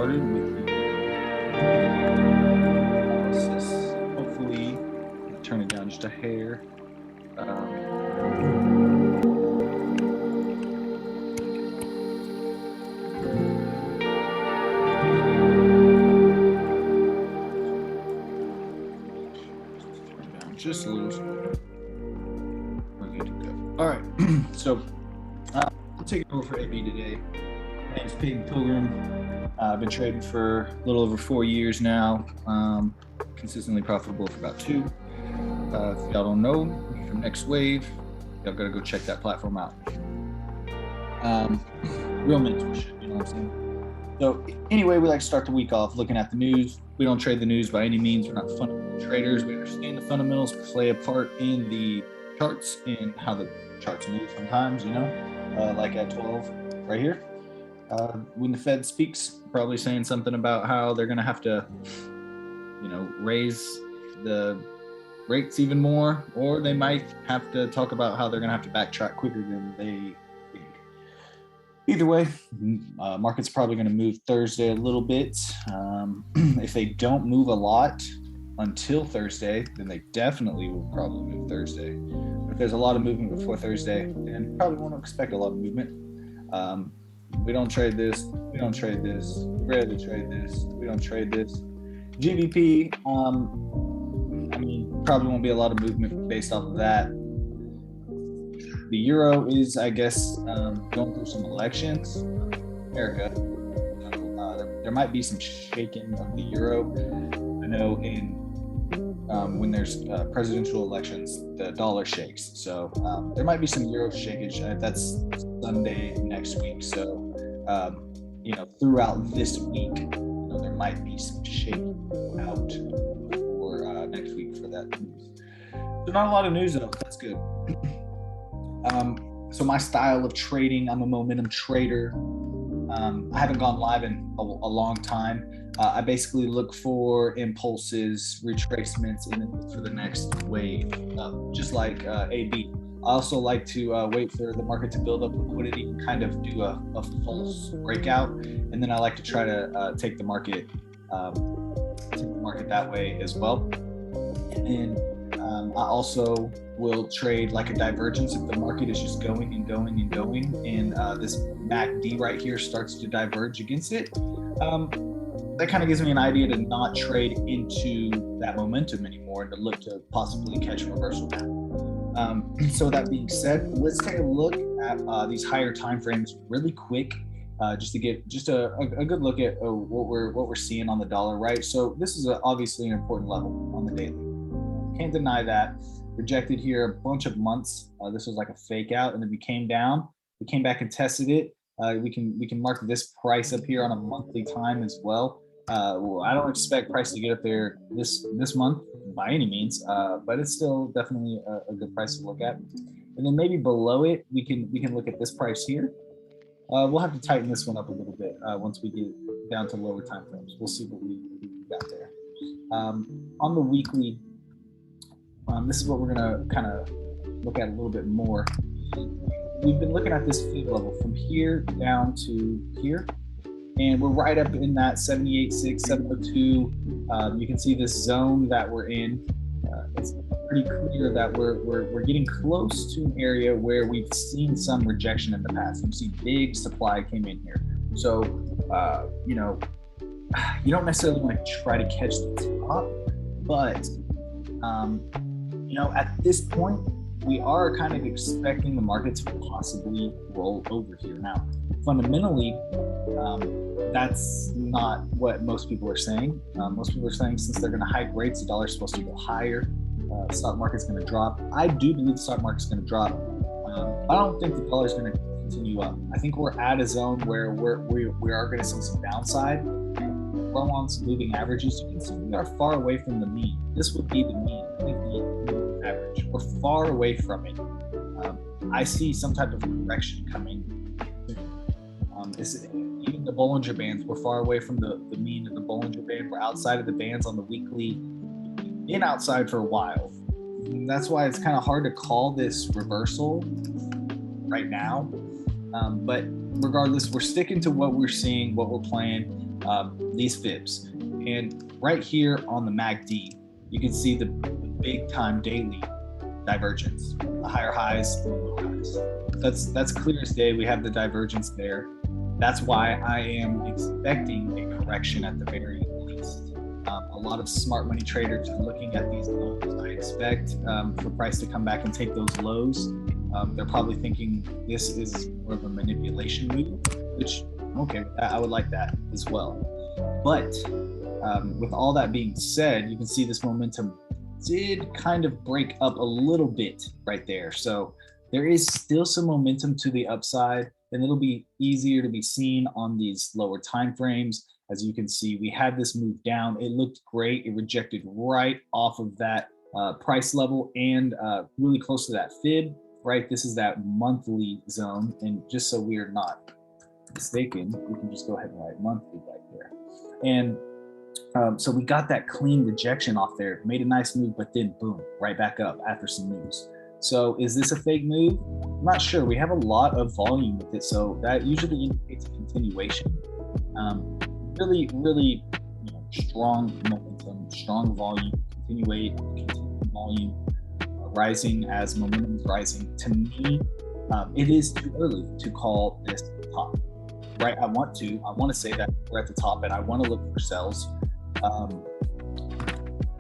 started with the analysis. Hopefully, turn it down just a hair. Turn down just a little. So we're good to go. All right. So I'm taking over for AB today. My name is Peyton Pilgrim. I've been trading for a little over 4 years now. Consistently profitable for about 2. If y'all don't know, from Next Wave, y'all gotta go check that platform out. Real mentorship, you know what I'm saying? So anyway, we like to start the week off looking at the news. We don't trade the news by any means. We're not fundamental traders. We understand the fundamentals play a part in the charts and how the charts move sometimes, you know, like at 12 right here. When the Fed speaks, probably saying something about how they're going to have to, you know, raise the rates even more, or they might have to talk about how they're going to have to backtrack quicker than they think. Either way, market's probably going to move Thursday a little bit. If they don't move a lot until Thursday, then they definitely will probably move Thursday. But if there's a lot of movement before Thursday, then probably won't expect a lot of movement. We don't trade this. We don't trade this. We rarely trade this. We don't trade this. GBP, I mean, probably won't be a lot of movement based off of that. The euro is, I guess, going through some elections. America. So, there might be some shaking of the euro. I know when there's presidential elections, the dollar shakes. So there might be some euro shakage. That's Sunday next week. So, you know, throughout this week, you know, there might be some shaking out for next week for that news. So not a lot of news though. That's good. So my style of trading, I'm a momentum trader. I haven't gone live in a long time. I basically look for impulses, retracements, and then look for the next wave, just like AB. I also like to wait for the market to build up liquidity and kind of do a false breakout, and then I like to try to take the market that way as well. And I also will trade like a divergence if the market is just going and going and going, and this MACD right here starts to diverge against it. That kind of gives me an idea to not trade into that momentum anymore and to look to possibly catch a reversal now. So that being said, let's take a look at these higher time frames really quick, just to get just a good look at what we're seeing on the dollar, right? So this is obviously an important level on the daily. Can't deny that. Rejected here a bunch of months. This was like a fake out, and then we came down. We came back and tested it. We can mark this price up here on a monthly time as well. I don't expect price to get up there this month by any means, but it's still definitely a good price to look at. And then maybe below it, we can look at this price here. We'll have to tighten this one up a little bit once we get down to lower time frames. We'll see what we got there. On the weekly, this is what we're gonna kind of look at a little bit more. We've been looking at this feed level from here down to here, and we're right up in that 78.6, 702. You can see this zone that we're in. It's pretty clear that we're getting close to an area where we've seen some rejection in the past. You see big supply came in here. So, you know, you don't necessarily want to try to catch the top, but, you know, at this point, we are kind of expecting the market to possibly roll over here. Now, fundamentally, that's not what most people are saying. Most people are saying since they're going to hike rates, the dollar's supposed to go higher. The stock market's going to drop. I do believe the stock market's going to drop. I don't think the dollar's going to continue up. I think we're at a zone where we are going to see some downside. We're on some moving averages. You can see we are far away from the mean. This would be the mean. I think the average. We're far away from it. I see some type of correction coming. Even the Bollinger Bands, we're far away from the mean of the Bollinger Band. We're outside of the bands on the weekly. Been outside for a while. And that's why it's kind of hard to call this reversal right now. But regardless, we're sticking to what we're seeing, what we're playing. these fibs. And right here on the MACD, you can see the big time daily divergence, the higher highs, the lower highs. That's clear as day. We have the divergence there. That's why I am expecting a correction at the very least. A lot of smart money traders are looking at these lows. I expect for price to come back and take those lows. They're probably thinking this is more of a manipulation move, which, okay, I would like that as well. But with all that being said, you can see this momentum did kind of break up a little bit right there. So there is still some momentum to the upside, and it'll be easier to be seen on these lower time frames. As you can see, we had this move down. It looked great. It rejected right off of that price level and really close to that fib, right? This is that monthly zone. And just so we are not mistaken, we can just go ahead and write monthly right there. And so we got that clean rejection off there, made a nice move, but then boom, right back up after some news. So is this a fake move? I'm not sure. We have a lot of volume with it, so that usually indicates a continuation. Really, strong momentum, strong volume, continuing volume, rising as momentum is rising. To me, it is too early to call this top, right? I want to say that we're at the top, and I want to look for sells.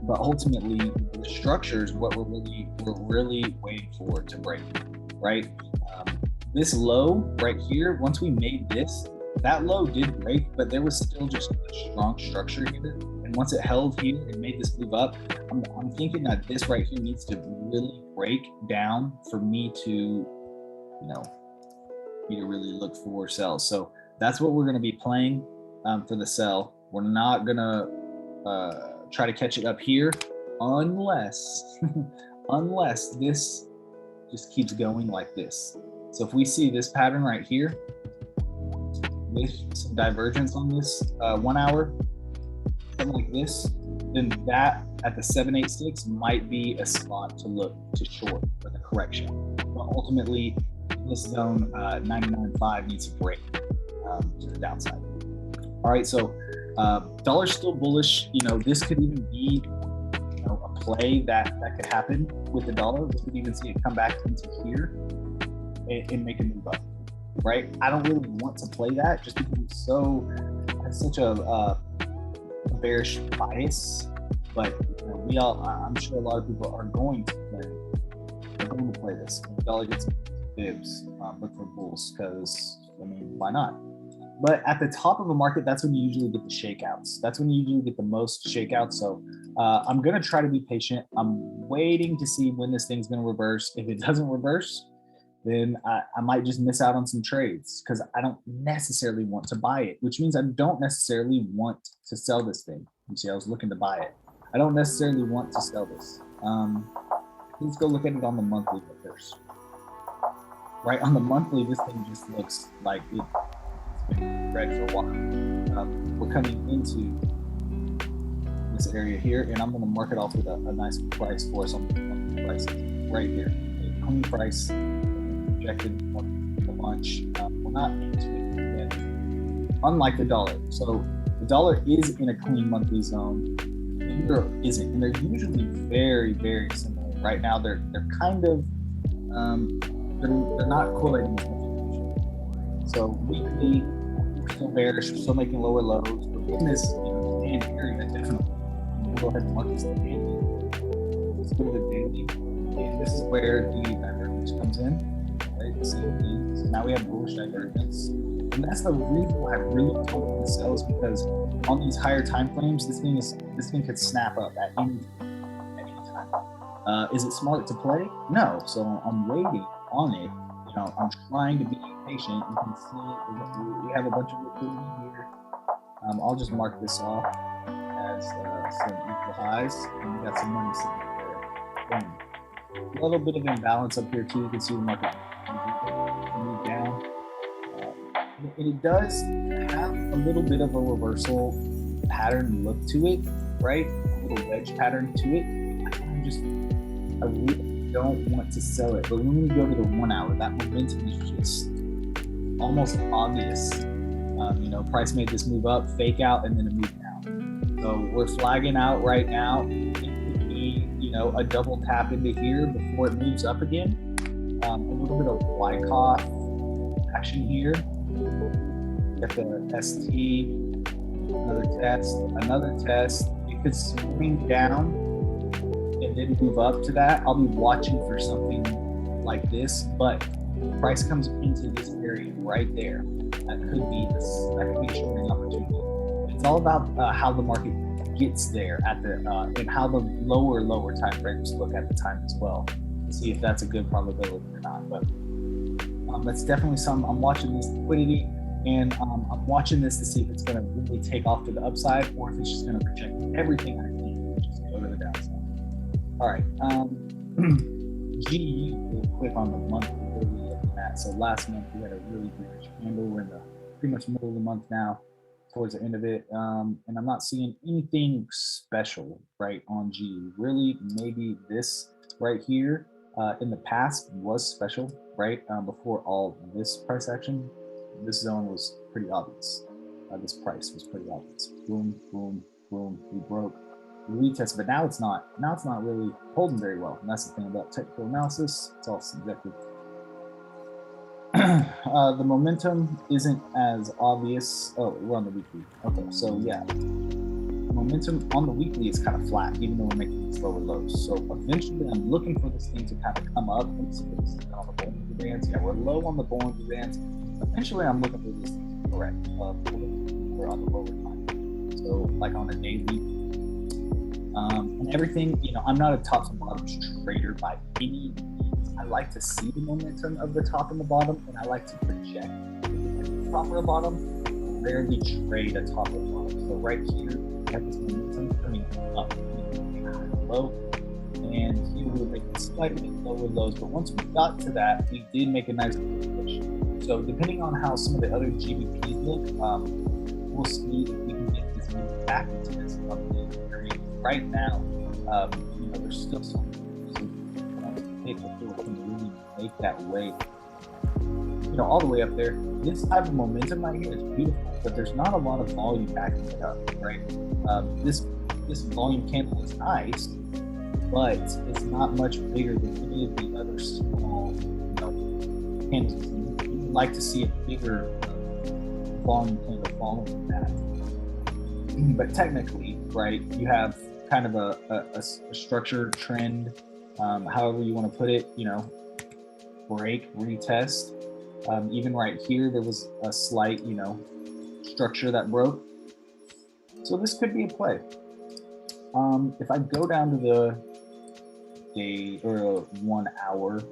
But ultimately, the structure is what we're really waiting for to break, right? This low right here, once we made this, that low did break, but there was still just a strong structure here. And once it held here and made this move up, I'm thinking that this right here needs to really break down for me to, really look for sells. So that's what we're going to be playing for the sell. We're not going to try to catch it up here unless this just keeps going like this. So if we see this pattern right here with some divergence on this 1 hour, something like this, then that at the 786 might be a spot to look to short for the correction. But ultimately, this zone 99.5 needs to break to the downside. All right, so dollar's still bullish. This could even be a play that could happen with the dollar. We could even see it come back into here and make a move up, right? I don't really want to play that just because it's such a bearish bias. But I'm sure a lot of people are going to play this. When the dollar gets fibs, look for bulls, because why not? But at the top of a market, that's when you usually get the shakeouts. That's when you usually get the most shakeouts. So I'm going to try to be patient. I'm waiting to see when this thing's going to reverse. If it doesn't reverse, then I might just miss out on some trades because I don't necessarily want to buy it, which means I don't necessarily want to sell this thing. You see, I was looking to buy it. I don't necessarily want to sell this. Let's go look at it on the monthly first. Right, on the monthly, this thing just looks like it's been red for a while. We're coming into this area here, and I'm going to mark it off with a nice price for us on the monthly price right here. A clean price, projected a bunch. We're not into it yet. Unlike the dollar. So the dollar is in a clean monthly zone. The euro isn't, and they're usually very, very similar. Right now, they're kind of they're not correlating as much. So weekly, still bearish, still making lower lows. But in this stand area, definitely. We'll go ahead and mark this daily. Let's go to the daily. And this is where the divergence comes in. Right, the same thing. So now we have bullish divergence. And that's the reason why I really don't want to sell, is because on these higher time frames, this thing could snap up at any time. Is it smart to play? No. So I'm waiting on it. I'm trying to be patient. You can see we have a bunch of liquidity here. I'll just mark this off as some equal highs, and we got some money sitting there. Boom. A little bit of imbalance up here too. You can see the market move down. And it does have a little bit of a reversal pattern look to it, right? A little wedge pattern to it. I really don't want to sell it. But when we go to the 1 hour, that momentum is just almost obvious Price made this move up, fake out, and then a move down. So we're flagging out right now. It could be, a double tap into here before it moves up again. A little bit of Wyckoff action here. Get the ST, another test. It could swing down and then move up to that. I'll be watching for something like this, but price comes into this area right there. That could be a shorting opportunity. It's all about how the market gets there at the and how the lower time frames look at the time as well, to see if that's a good probability or not. But that's definitely something. I'm watching this liquidity, and I'm watching this to see if it's going to really take off to the upside, or if it's just going to project everything I need and just go to the downside. All right, GU, real quick on the monthly. So last month we had a really bearish candle. We're in the pretty much middle of the month now, towards the end of it, and I'm not seeing anything special right on GU. Really, maybe this right here in the past was special, right? Before all this price action, this zone was pretty obvious. This price was pretty obvious. Boom, boom, boom. We broke. We retested, but now it's not. Now it's not really holding very well. And that's the thing about technical analysis. It's all subjective. The momentum isn't as obvious. Oh, we're on the weekly. Okay, so yeah, momentum on the weekly is kind of flat, even though we're making these lower lows. So eventually, I'm looking for this thing to kind of come up. Let's see what this is on the Bollinger Bands. Yeah, we're low on the Bollinger Bands. Eventually, I'm looking for this thing to correct. We're on the lower time. So like on a daily, and everything. I'm not a tops and bottoms trader by any means. I like to see the momentum of the top and the bottom, and I like to project the top or the bottom. I rarely trade a top or the bottom. So right here, we have this momentum coming up, low, and here we're making slightly lower lows. But once we got to that, we did make a nice push. So depending on how some of the other GBPs look, we'll see if we can get this move back into this monthly area. Right now, there's still some people can really make that way, all the way up there. This type of momentum right here is beautiful, but there's not a lot of volume backing it up, right? This volume candle is nice, but it's not much bigger than any of the other small, candles. You would like to see a bigger volume candle following that. But technically, right, you have kind of a structured trend. However you want to put it, break, retest. Even right here, there was a slight, structure that broke. So this could be a play. If I go down to the day or 1 hour,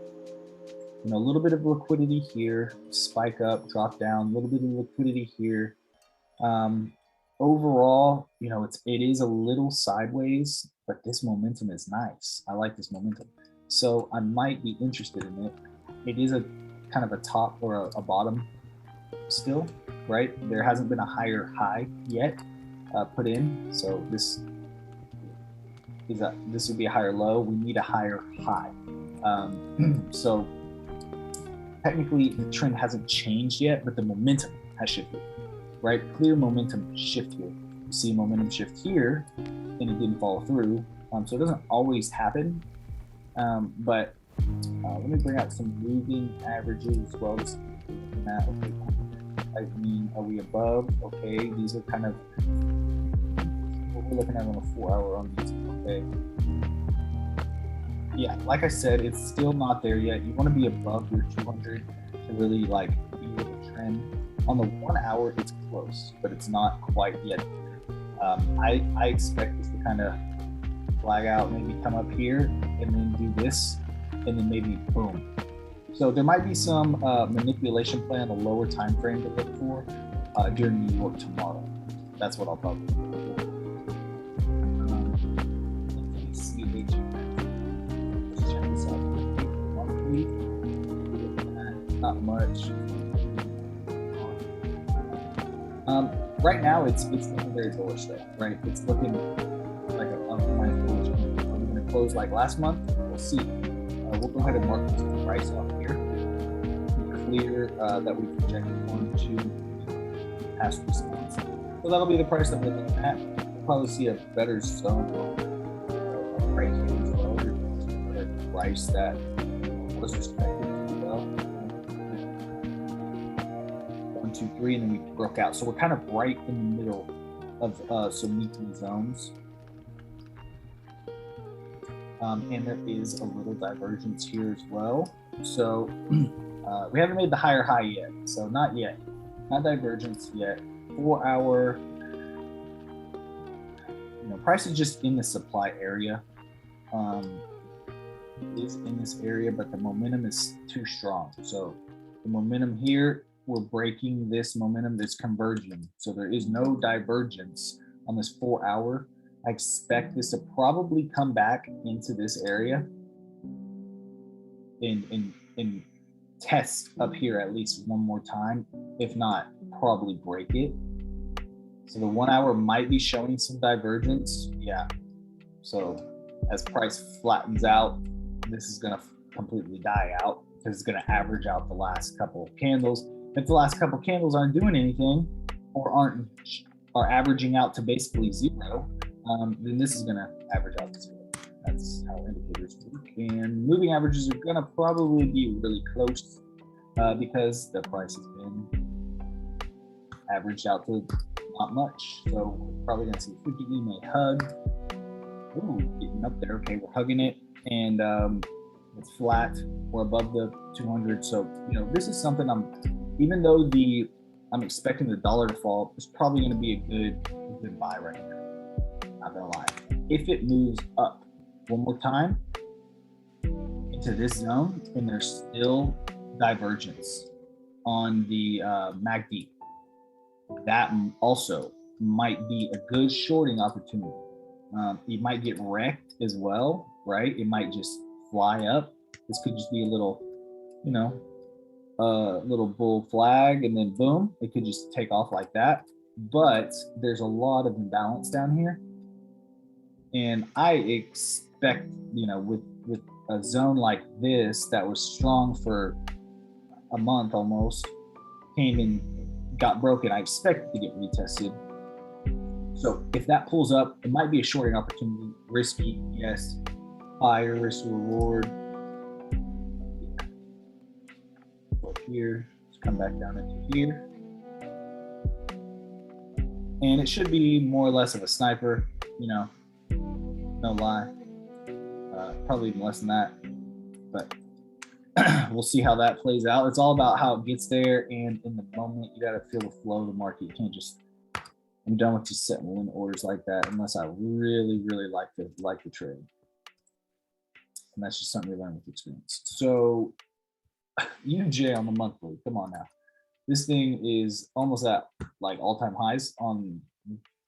a little bit of liquidity here, spike up, drop down, a little bit of liquidity here. Overall, it is a little sideways, but this momentum is nice. I like this momentum. So I might be interested in it. It is a kind of a top or a bottom still, right? There hasn't been a higher high yet put in. So this would be a higher low. We need a higher high. So technically the trend hasn't changed yet, but the momentum has shifted. Right, clear momentum shift here. You see momentum shift here, and it didn't follow through. So it doesn't always happen. But let me bring out some moving averages as well. Are we above? Okay, these are kind of what we're looking at on a 4 hour on these. Okay. Yeah, like I said, it's still not there yet. You want to be above your 200 to really be with the trend. On the 1 hour, it's close, but it's not quite yet. I expect this to kind of flag out, maybe come up here and then do this, and then maybe boom. So there might be some manipulation play on the lower time frame to look for during New York tomorrow. That's what I'll probably do. Let's see, let's check this out. Monthly, not much. Right now, it's looking very bullish though, right? It's looking like a nice bullish. Are we going to close like last month? We'll see. We'll go ahead and mark this price off here. Be clear that we projected 1, 2, past response. So that'll be the price that we're looking at. We'll probably see a better zone right here as well. A price that was respected as well. 1, 2, 3, and then we broke out. So we're kind of right in the middle of some weekly zones. And there is a little divergence here as well. So we haven't made the higher high yet. So not yet. Not divergence yet. 4 hour, price is just in the supply area. Is in this area, but the momentum is too strong. So the momentum here, we're breaking this momentum that's converging. So there is no divergence on this 4 hour. I expect this to probably come back into this area and test up here at least one more time. If not, probably break it. So the 1 hour might be showing some divergence. Yeah. So as price flattens out, this is going to completely die out because it's going to average out the last couple of candles. If the last couple of candles aren't doing anything or are averaging out to basically zero, then this is going to average out to zero. That's how indicators work. And moving averages are going to probably be really close because the price has been averaged out to not much. So we're probably going to see 50 EMA hug. Ooh, getting up there. Okay, we're hugging it, and it's flat. We're above the 200. So this is something even though I'm expecting the dollar to fall, it's probably going to be a good buy right here. Not gonna lie. If it moves up one more time into this zone, and there's still divergence on the MACD, that also might be a good shorting opportunity. It might get wrecked as well, right? It might just fly up. This could just be a little, little bull flag, and then boom, it could just take off like that. But there's a lot of imbalance down here. And I expect, with a zone like this that was strong for a month almost, came and got broken, I expect it to get retested. So if that pulls up, it might be a shorting opportunity. Risky, yes. Higher risk reward. Go here, let's come back down into here. And it should be more or less of a sniper, no lie. Probably even less than that, but we'll see how that plays out. It's all about how it gets there, and in the moment, you got to feel the flow of the market. You can't just, I'm done with just setting win orders like that unless I really, really like the trade. And that's just something you learn with experience. So UJ on the monthly, come on now. This thing is almost at like all-time highs on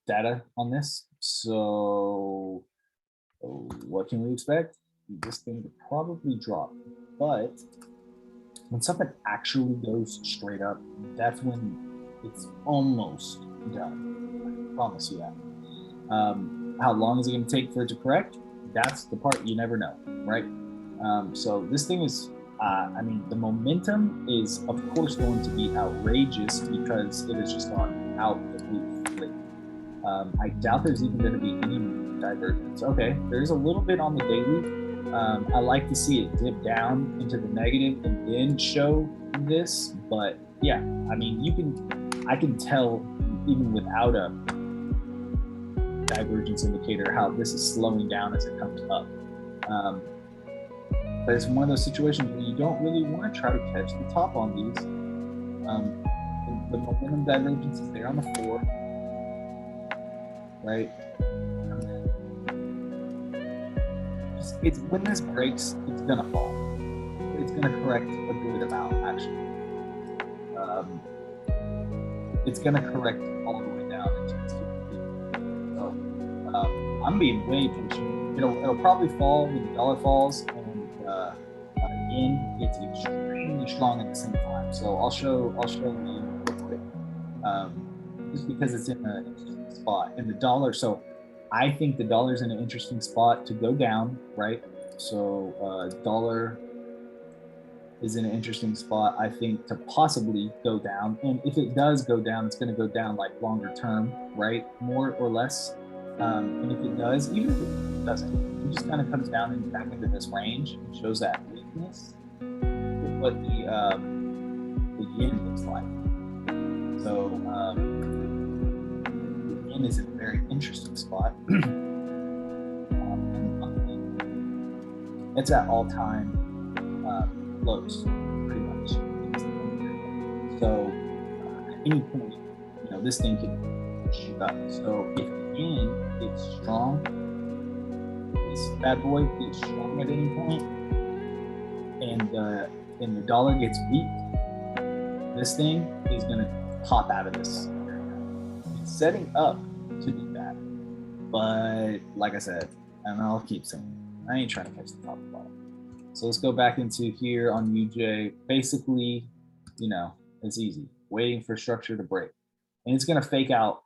data on this. So what can we expect? This thing to probably drop. But when something actually goes straight up, that's when it's almost done. I promise you that. How long is it going to take for it to correct? That's the part you never know, right? So this thing is, the momentum is, of course, going to be outrageous because it has just gone out the roof lately. I doubt there's even going to be any divergence. Okay, there's a little bit on the daily. I like to see it dip down into the negative and then show this, but yeah, I can tell even without a divergence indicator how this is slowing down as it comes up. But it's one of those situations where you don't really want to try to catch the top on these. The momentum divergence is there on the 4, right? It's when this breaks, it's gonna fall. It's gonna correct a good amount, actually. It's gonna correct all the way down into this. So I'm being way patient. It'll probably fall when the dollar falls, and yen gets extremely strong at the same time. So I'll show you real quick, just because it's in an interesting spot, and the dollar. So I think the dollar's in an interesting spot to go down, right? So dollar is in an interesting spot, I think, to possibly go down. And if it does go down, it's going to go down like longer term, right? More or less. And if it does, even if it doesn't, it just kind of comes down and back into this range and shows that weakness with what the yen looks like. So the yen is in a very interesting spot. It's at all-time lows, pretty much. So at any point, this thing can shoot up. So if again it's strong, this bad boy gets strong at any point, and the dollar gets weak, this thing is gonna pop out of this area. It's setting up to do that, but like I said, and I'll keep saying, I ain't trying to catch the top of the bottom. So let's go back into here on UJ. Basically, it's easy. Waiting for structure to break. And it's going to fake out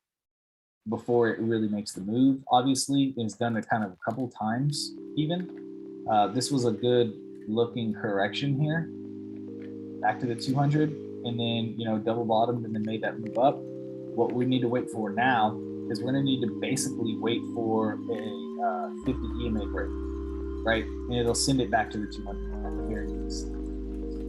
before it really makes the move, obviously. And it's done it kind of a couple times even. This was a good looking correction here. Back to the 200. And then, double bottomed and then made that move up. What we need to wait for now is we're going to need to basically wait for a 50 EMA break. Right, and it'll send it back to the 200 at the very least.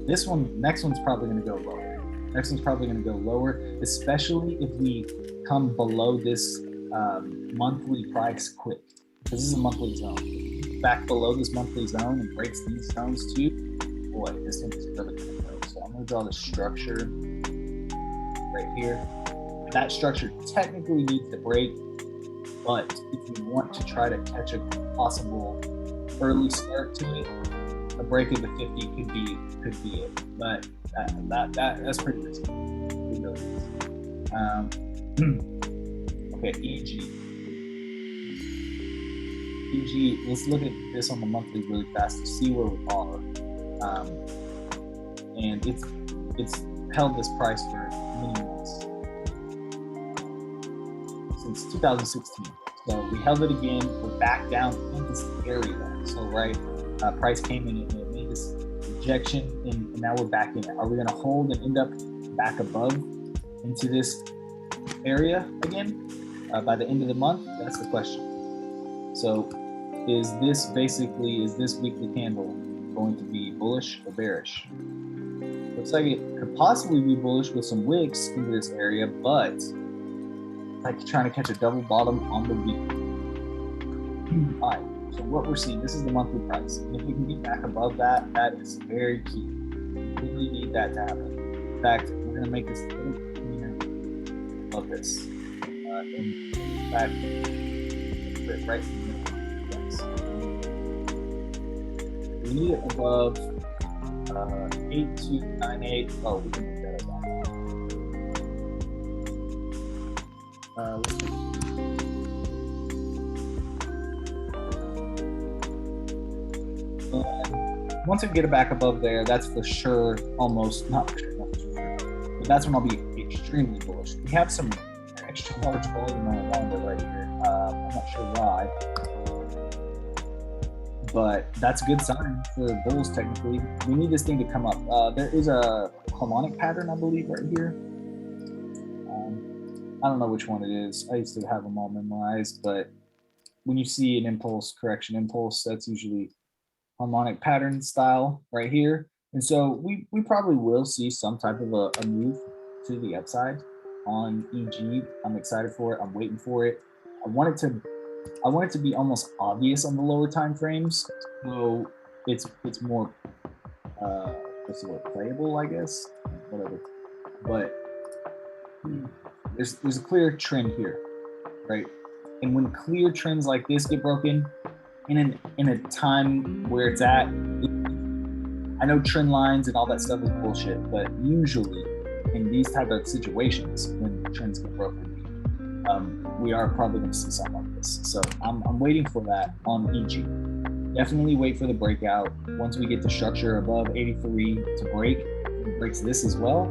Next one's probably going to go lower. Next one's probably going to go lower, especially if we come below this monthly price quick. This is a monthly zone. Back below this monthly zone and breaks these zones too. Boy, this thing is really going to go. So I'm going to draw the structure right here. That structure technically needs to break, but if you want to try to catch a possible early start to it, a break of the 50 could be it, but that's pretty risky. Okay, EG. Let's look at this on the monthly really fast to see where we are. And it's held this price for many months since 2016. So we held it again. We're back down in this area. So price came in and it made this rejection, and now we're back in it. Are we going to hold and end up back above into this area again by the end of the month? That's the question. So is this weekly candle going to be bullish or bearish? Looks like it could possibly be bullish with some wicks into this area, but like trying to catch a double bottom on the week. All right, so what we're seeing, this is the monthly price. And if we can get back above that, that is very key. We really need that to happen. In fact, we're going to make this a little cleaner of this. And back right in the middle. Yes. We need it above 8298. Oh, we can make that up. Once we get it back above there, that's for sure, almost not for sure, but that's when I'll be extremely bullish. We have some extra large volume on longer right here. I'm not sure why, but that's a good sign for bulls. Technically, we need this thing to come up. There is a harmonic pattern, I believe, right here. I don't know which one it is. I used to have them all memorized, but when you see an impulse, correction impulse, that's usually harmonic pattern style right here. And so we probably will see some type of a move to the upside on EG. I'm excited for it. I'm waiting for it. I want it to be almost obvious on the lower time frames, so it's more what's the word, playable, I guess, whatever. But there's a clear trend here, right? And when clear trends like this get broken in a time where it's at, I know trend lines and all that stuff is bullshit, but usually in these type of situations when trends get broken, we are probably going to see something like this. So I'm waiting for that on EG. Definitely wait for the breakout. Once we get the structure above 83 to break, it breaks this as well.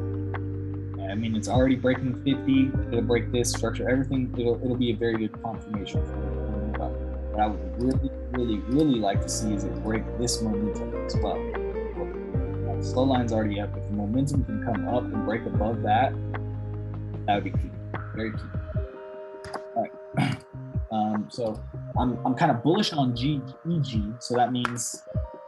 I mean, it's already breaking 50. It'll break this structure, everything. It'll be a very good confirmation for it. What I would really like to see is it break this momentum as well. Slow line's already up. If the momentum can come up and break above that, that would be key. Very key. All right. So I'm kind of bullish on GEG. So that means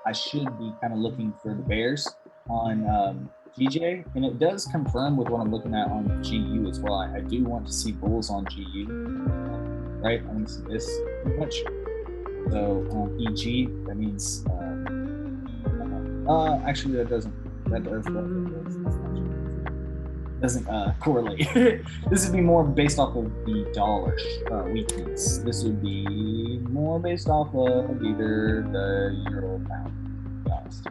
I should be kind of looking for the bears on GJ, and it does confirm with what I'm looking at on GU as well. I do want to see bulls on GU, right? I want to see this pretty much. So on EG, that means actually that doesn't correlate. This would be more based off of the dollar weakness. This would be more based off of either the euro pound, to be honest.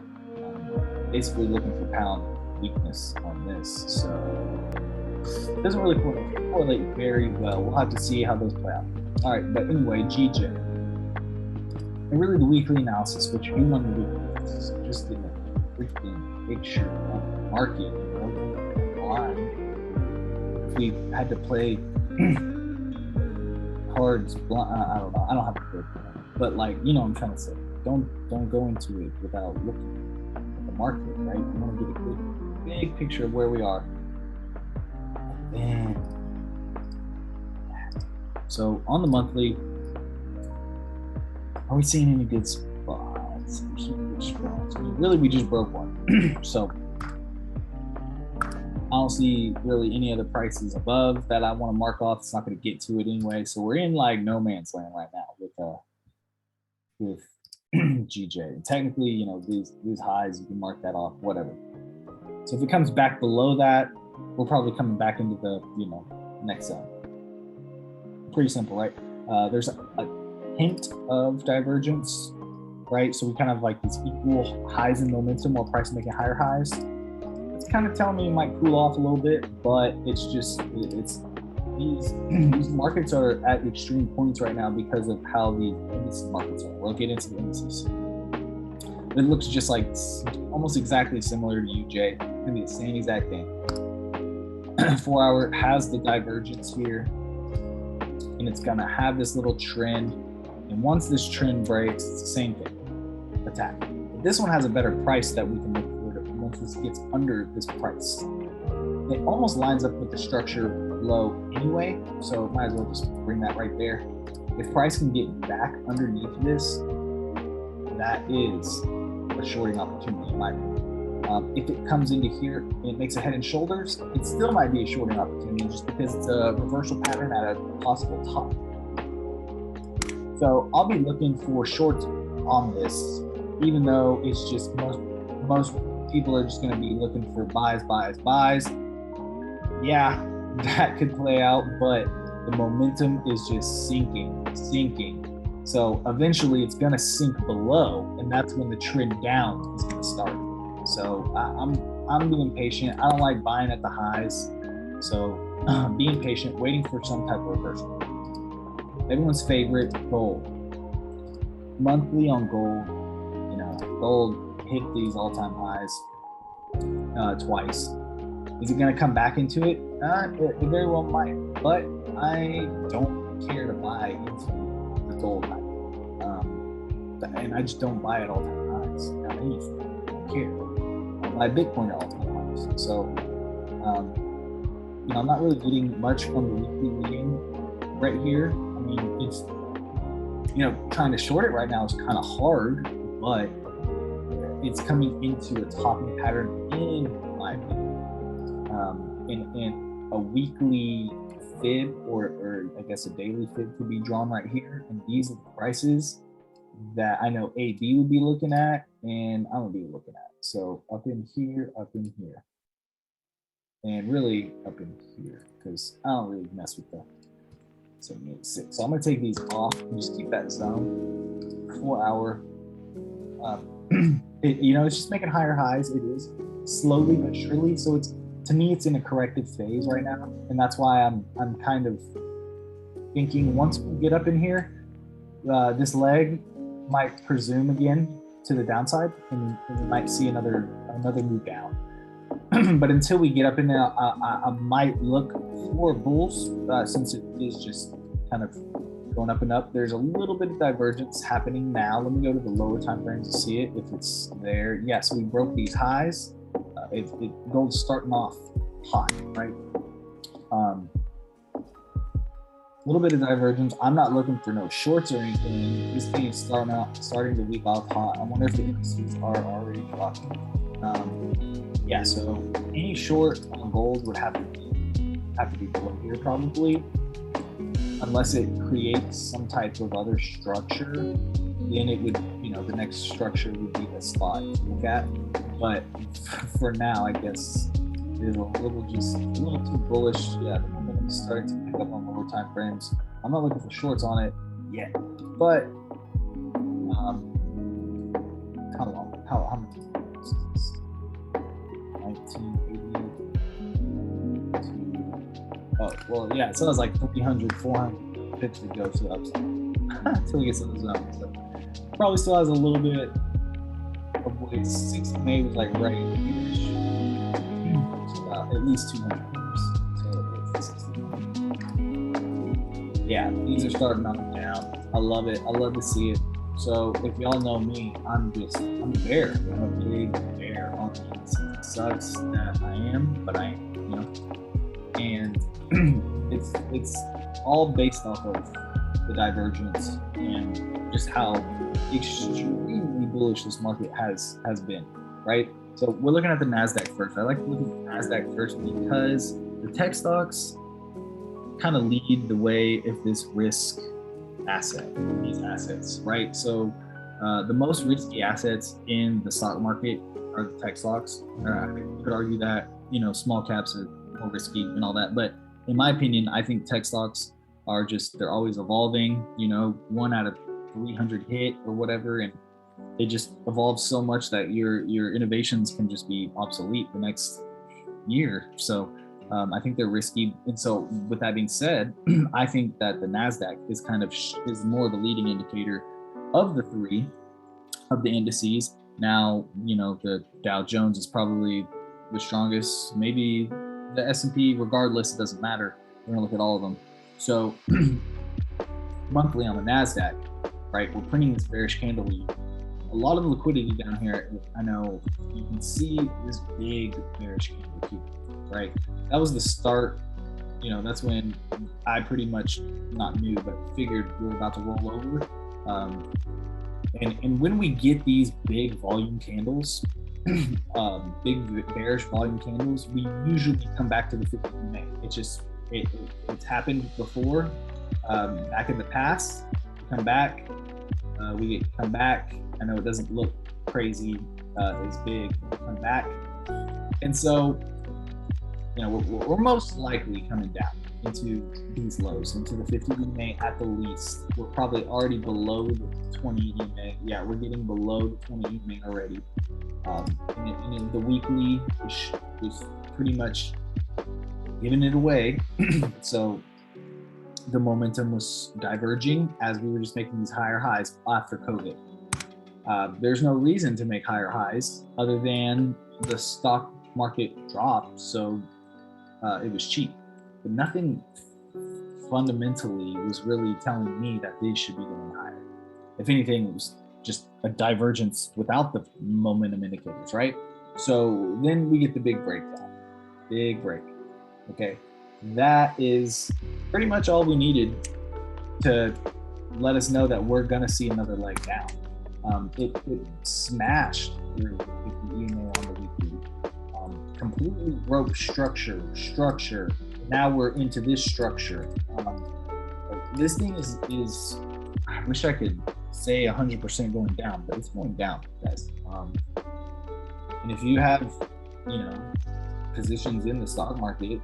Basically looking for pound weakness on this, so it doesn't really correlate very well. We'll have to see how those play out. All right, but anyway, GJ. And really the weekly analysis, which you want to do, just get a freaking picture of the market. If we had to play cards blind, I don't know. I don't have to play blind, but like, you know what I'm trying to say. Don't go into it without looking at the market, right? You want to get a big picture of where we are. And so on the monthly, are we seeing any good spots? Really, we just broke one. So I don't see really any other prices above that I want to mark off. It's not going to get to it anyway. So we're in like no man's land right now with GJ. And technically, you know, these highs, you can mark that off, whatever. So if it comes back below that, we're probably coming back into the, you know, next zone. Pretty simple, right? There's a hint of divergence, right? So we kind of like these equal highs in momentum while price making higher highs. It's kind of telling me it might cool off a little bit, but it's just, it's these markets are at extreme points right now because of how the indices markets are. We'll get into the indices. It looks just like almost exactly similar to UJ. It's gonna be the same exact thing. 4 hour has the divergence here, and it's gonna have this little trend. And once this trend breaks, it's the same thing, attack. But this one has a better price that we can look forward to once this gets under this price. It almost lines up with the structure low anyway, so might as well just bring that right there. If price can get back underneath this, that is a shorting opportunity in my opinion. If it comes into here and it makes a head and shoulders, it still might be a shorting opportunity just because it's a reversal pattern at a possible top. So I'll be looking for shorts on this, even though it's just most people are just going to be looking for buys. Yeah, that could play out, but the momentum is just sinking. So eventually it's going to sink below, and that's when the trend down is going to start. So I'm being patient. I don't like buying at the highs. So being patient, waiting for some type of reversal. Everyone's favorite, gold. Monthly on gold, you know, gold hit these all-time highs twice. Is it going to come back into it? It very well might, but I don't care to buy into the gold high. And I just don't buy at all-time highs. Not anything. I don't care. I buy Bitcoin at all-time highs. So, you know, I'm not really getting much from the weekly reading right here. I mean, it's, you know, trying to short it right now is kind of hard, but it's coming into a topping pattern in my opinion. And a weekly fib or I guess a daily fib could be drawn right here. And these are the prices that I know AB would be looking at and I'm gonna be looking at. So up in here, and really up in here, because I don't really mess with the 786. So I'm gonna take these off and just keep that zone. 4 hour. You know, it's just making higher highs. It is slowly but surely. So it's, to me, it's in a corrective phase right now, and that's why I'm kind of thinking once we get up in here, this leg might presume again to the downside, and we might see another move down. But until we get up in there, I might look for bulls since it is just kind of going up and up. There's a little bit of divergence happening now. Let me go to the lower time frames to see it if it's there. Yes, we broke these highs. Gold's starting off hot, right? A little bit of divergence. I'm not looking for no shorts or anything. This thing is starting the week off hot. I wonder if the indices are already dropping. Yeah, so any short on gold would have to be below here probably, unless it creates some type of other structure. Then it would, the next structure would be the spot to look at. But for now, I guess it is a little too bullish. Yeah, the momentum is starting to pick up on lower time frames. I'm not looking for shorts on it yet, but how long? How many? 1980. Oh, well, yeah. So it was like 300, 400 pips to go to the upside until we get to the zone. So probably still has a little bit of way. 68 was like right here. At least 200 pips. So it's 60. Yeah, these are starting to come down. I love it. I love to see it. So if y'all know me, I'm a bear. I'm a big bear on the indices. It sucks that I am, but I am, and it's all based off of the divergence and just how extremely bullish this market has been, right? So we're looking at the NASDAQ first. I like to look at the NASDAQ first because the tech stocks kind of lead the way if this risk these assets, right? So the most risky assets in the stock market are the tech stocks. You could argue that, small caps are more risky and all that. But in my opinion, I think tech stocks are they're always evolving, 1 out of 300 hit or whatever. And they just evolve so much that your innovations can just be obsolete the next year. So I think they're risky. And so with that being said, I think that the NASDAQ is more of a leading indicator of the three of the indices. Now, the Dow Jones is probably the strongest, maybe the S&P, regardless, it doesn't matter. We're gonna look at all of them. So monthly on the NASDAQ, right, we're printing this bearish candle. A lot of liquidity down here. I know you can see this big bearish candle here, right? That was the start. That's when I pretty much not knew, but figured we were about to roll over. And when we get these big volume candles, big bearish volume candles, we usually come back to the 50 MA. It's happened before, back in the past. Come back, we come back. I know it doesn't look crazy as big, come back, and so we're most likely coming down into these lows, into the 50 EMA at the least. We're probably already below the 20 EMA. Yeah, we're getting below the 20 EMA already. And the weekly is pretty much giving it away. So the momentum was diverging as we were just making these higher highs after COVID. There's no reason to make higher highs other than the stock market dropped, so it was cheap. But nothing fundamentally was really telling me that these should be going higher. If anything, it was just a divergence without the momentum indicators, right? So then we get the big breakdown, big break. Okay, that is pretty much all we needed to let us know that we're gonna see another leg down. It smashed through the EMA on the weekly, completely broke structure. Now we're into this structure. This thing is I wish I could say 100% going down, but it's going down, guys. And if you have, positions in the stock market,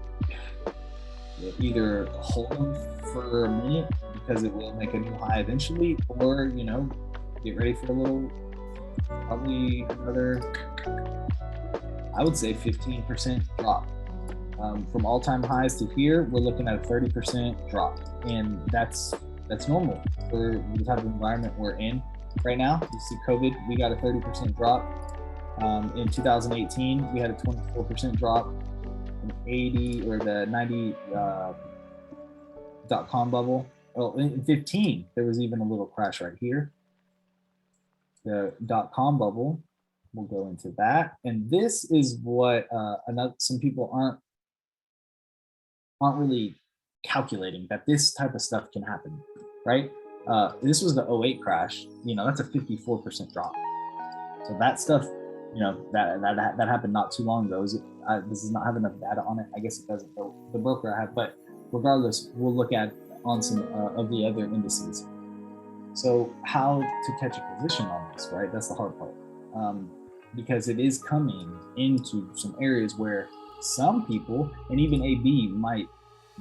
either hold them for a minute because it will make a new high eventually, or get ready for probably another, I would say 15% drop. From all-time highs to here, we're looking at a 30% drop, and that's normal for the type of environment we're in right now. You see COVID, we got a 30% drop. In 2018, we had a 24% drop. In 80 or the 90 .com bubble, Well, in 15, there was even a little crash right here. The dot-com bubble. We'll go into that. And this is what some people aren't really calculating, that this type of stuff can happen, right? This was the '08 crash. That's a 54% drop. So that stuff, that happened not too long ago. This does not have enough data on it. I guess it doesn't. The broker I have, but regardless, we'll look at on some of the other indices. So how to catch a position on this, right? That's the hard part, because it is coming into some areas where some people, and even AB, might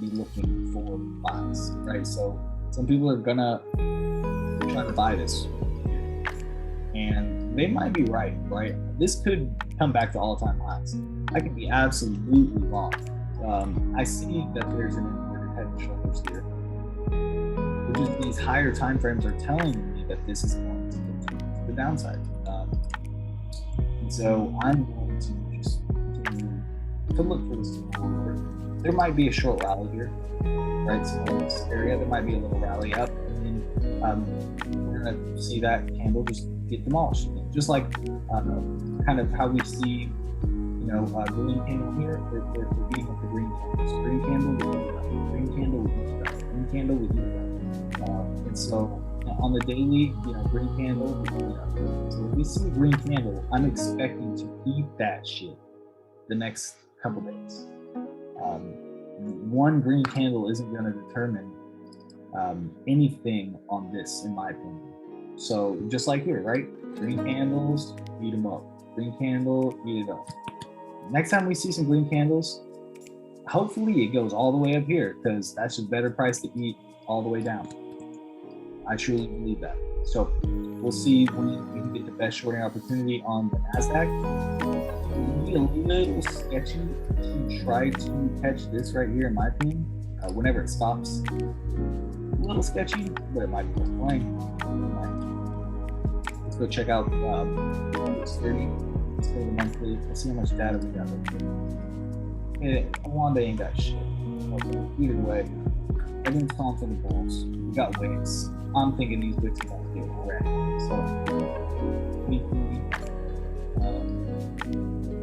be looking for buys, right? So some people are gonna try to buy this, and they might be right? This could come back to all-time highs. I could be absolutely wrong. I see that there's an inverted head and shoulders here, which is these higher time frames are telling me that this is going to continue to the downside. And so I'm going to just continue to look for this to move forward. There might be a short rally here, right? So in this area, there might be a little rally up, and then we're going to see that candle just get demolished. Just like kind of how we see, green candle here, we're beating up the green candles. Green candle, we heat it up. Green candle, we heat it up. Green candle, we heat it up. And so on the daily, green candle, we heat it up. So if we see a green candle, I'm expecting to eat that shit the next couple days. One green candle isn't going to determine anything on this, in my opinion. So just like here, right? Green candles, eat them up. Green candle, eat it up. Next time we see some green candles, hopefully it goes all the way up here, because that's a better price to eat all the way down. I truly believe that. So we'll see when we can get the best shorting opportunity on the NASDAQ. It'll be a little sketchy to try to catch this right here, in my opinion, whenever it stops. A little sketchy, but it might be worth playing. Let's go check out Forex 30. Let's go to the monthly. Let's see how much data we got right here. Wanda ain't got shit. Okay, either way, everyone's calling for the bulls. We got wicks. I'm thinking these wicks are going to get wrecked. So,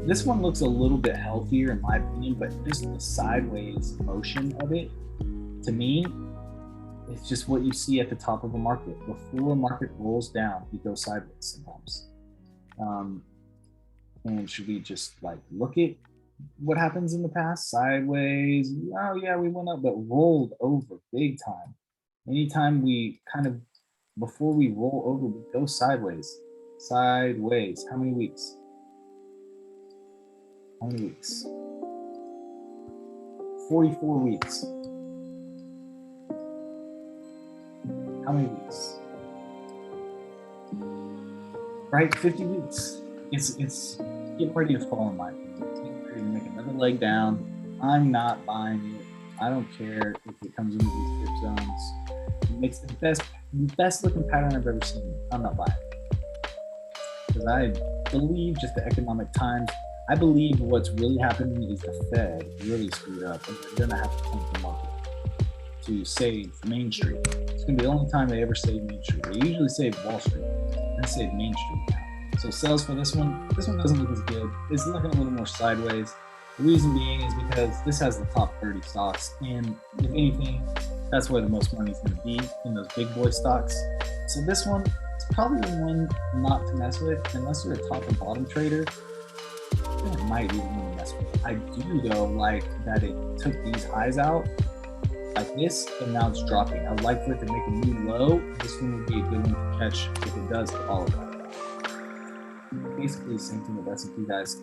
this one looks a little bit healthier, in my opinion, but just the sideways motion of it, to me, it's just what you see at the top of a market. Before a market rolls down, you go sideways sometimes. And should we just look at what happens in the past? Sideways, oh yeah, we went up, but rolled over big time. Anytime we before we roll over, we go sideways. Sideways. How many weeks? 44 weeks. How many weeks? Right, 50 weeks. It's getting ready to fall, in my opinion. It's getting ready to make another leg down. I'm not buying it. I don't care if it comes into these dip zones. It makes the best looking pattern I've ever seen. I'm not buying it. Because I believe just the economic times. I believe what's really happening is the Fed really screwed up, and they're gonna have to come to the market to save Main Street. It's gonna be the only time they ever save Main Street. They usually save Wall Street. They save Main Street now. So sales for this one doesn't look as good. It's looking a little more sideways. The reason being is because this has the top 30 stocks, and if anything, that's where the most money is going to be, in those big boy stocks. So this one is probably the one not to mess with, unless you're a top and bottom trader. I might even want to mess with it. I do though like that it took these highs out like this, and now it's dropping. I would like for it to make a new low. This one would be a good one to catch if it does all of that. Basically the same thing with S&P, guys.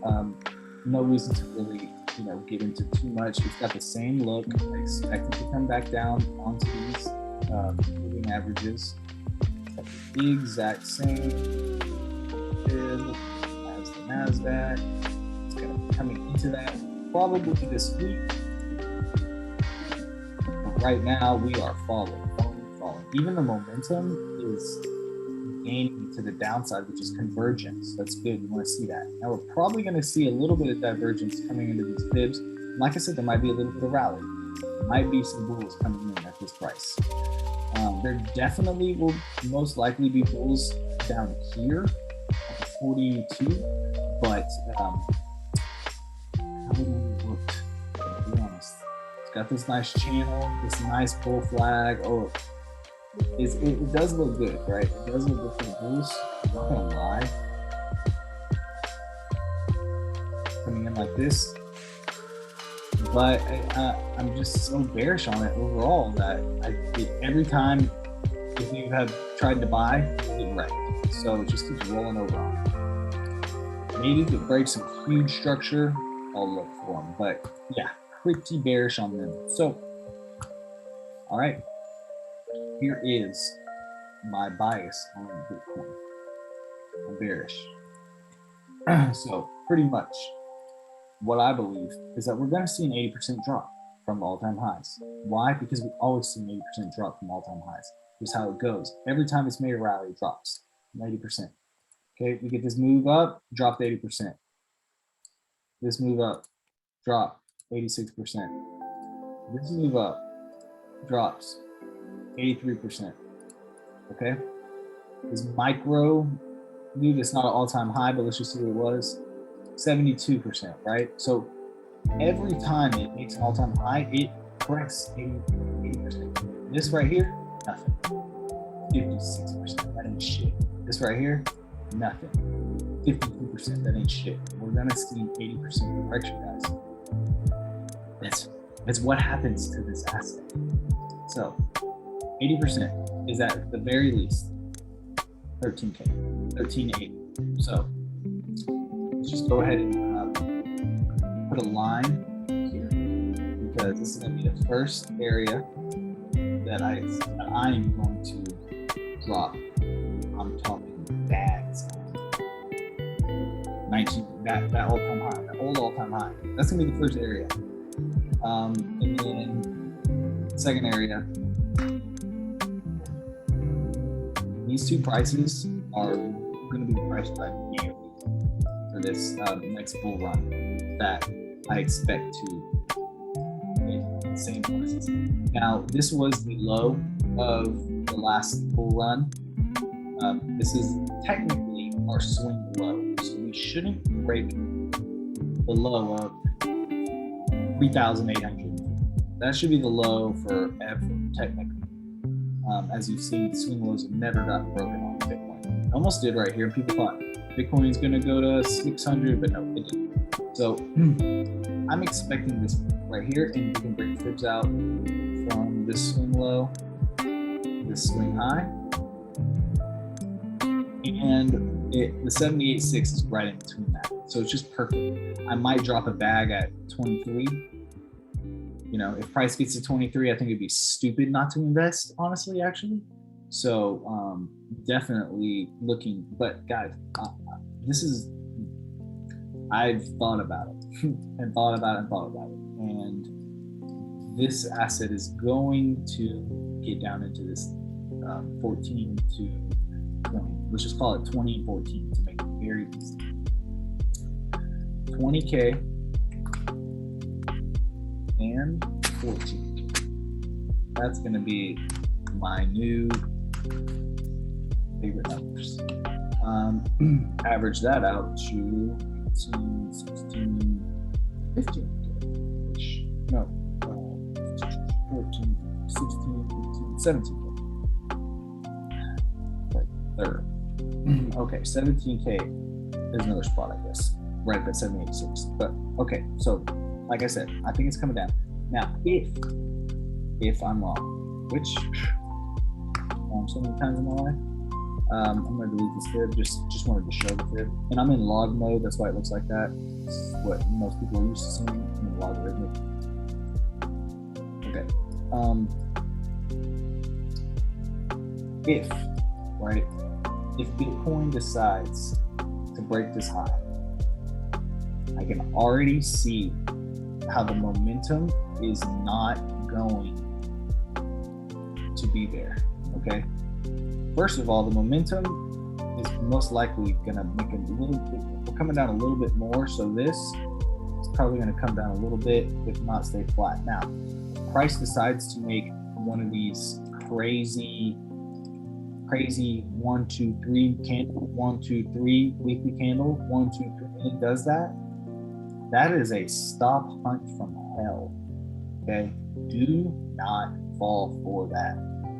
No reason to really, get into too much. It's got the same look. I expect it to come back down onto these moving averages. It's got the exact same as the NASDAQ. It's going to be coming into that probably this week. But right now we are falling. Even the momentum is gaining to the downside, which is convergence. That's good. You want to see that. Now we're probably going to see a little bit of divergence coming into these fibs. Like I said, there might be a little bit of rally. There might be some bulls coming in at this price. There definitely will most likely be bulls down here at 42, but how would it look? To be honest, it's got this nice channel, this nice bull flag. Oh, it does look good, right? It does look good for the bulls. I'm not gonna lie. Coming in like this, but I'm just so bearish on it overall that every time if you have tried to buy, you get wrecked. So it just keeps rolling over on it. Maybe if it breaks some huge structure, I'll look for them. But yeah, pretty bearish on them. So, all right, here is my bias on Bitcoin. I'm bearish. So pretty much what I believe is that we're going to see an 80% drop from all-time highs. Why? Because we always see an 80% drop from all-time highs. Here's how it goes. Every time it's made a rally, it drops 90%. Okay, we get this move up, dropped 80%. This move up, drop 86%. This move up, drops 83%. Okay, this micro move, it's not an all-time high, but let's just see what it was. 72%, right? So every time it makes an all-time high, it corrects 80%. This right here, nothing. 56%, that ain't shit. This right here, nothing. 52%, that ain't shit. We're gonna see 80% correction, guys. That's what happens to this asset. So 80% is at the very least 13K, 13.8. So let's just go ahead and put a line here, because this is going to be the first area that I'm going to drop. I'm talking bags. 19, that all-time high, that old all-time high. That's going to be the first area. And then second area, these two prices are going to be priced by me for this next bull run that I expect to make insane prices. Now, this was the low of the last bull run. This is technically our swing low, so we shouldn't break the low of 3,800. That should be the low forever, technically. As you've seen, swing lows have never gotten broken on Bitcoin. Almost did right here. People thought Bitcoin is going to go to 600, but no, it didn't. So I'm expecting this right here, and we can break fibs out from this swing low, this swing high, and the 78.6 is right in between that. So it's just perfect. I might drop a bag at 23. You know, if price gets to 23, I think it'd be stupid not to invest, honestly, actually. So definitely looking, but guys, I've thought about it and thought about it. And this asset is going to get down into this 14 to 20. Let's just call it 20 and 14 to make it very easy. 20K and 14. That's going to be my new favorite numbers. Average that out to 18, 16, 15, which, no, 14, 16, 15, 17. Right there. Okay, 17K is another spot, I guess, right at 786. But okay, so like I said, I think it's coming down. Now, if I'm wrong, which so many times in my life, I'm gonna delete this fib. Just wanted to show the fib, and I'm in log mode. That's why it looks like that. It's what most people are used to seeing in logarithmic. Okay. If Bitcoin decides to break this high, I can already see how the momentum is not going to be there. Okay. First of all, the momentum is most likely going to make a little bit, we're coming down a little bit more. So this is probably going to come down a little bit, if not stay flat. Now, if price decides to make one of these crazy 1, 2, 3 candle, 1, 2, 3 weekly candle, 1, 2, 3, and it does that, that is a stop hunt from hell. Okay, do not fall for that.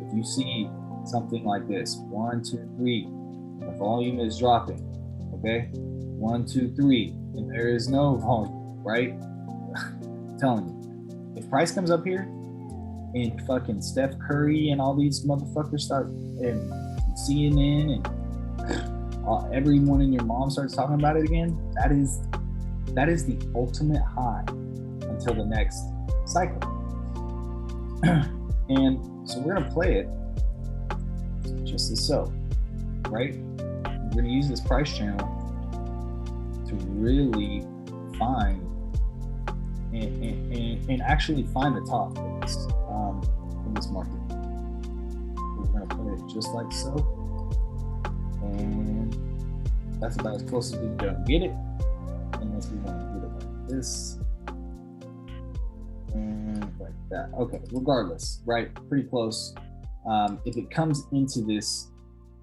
If you see something like this, 1, 2, 3, the volume is dropping. Okay, 1, 2, 3, and there is no volume, right? I'm telling you, if price comes up here and fucking Steph Curry and all these motherfuckers start, and CNN and everyone and your mom starts talking about it again, that is the ultimate high until the next cycle. And so we're gonna play it just as so, right? We're gonna use this price channel to really find and actually find the top in this market. We're gonna play it just like so, and that's about as close as we can get it, unless we want to get it like this and like that. Okay, regardless, right? Pretty close. If it comes into this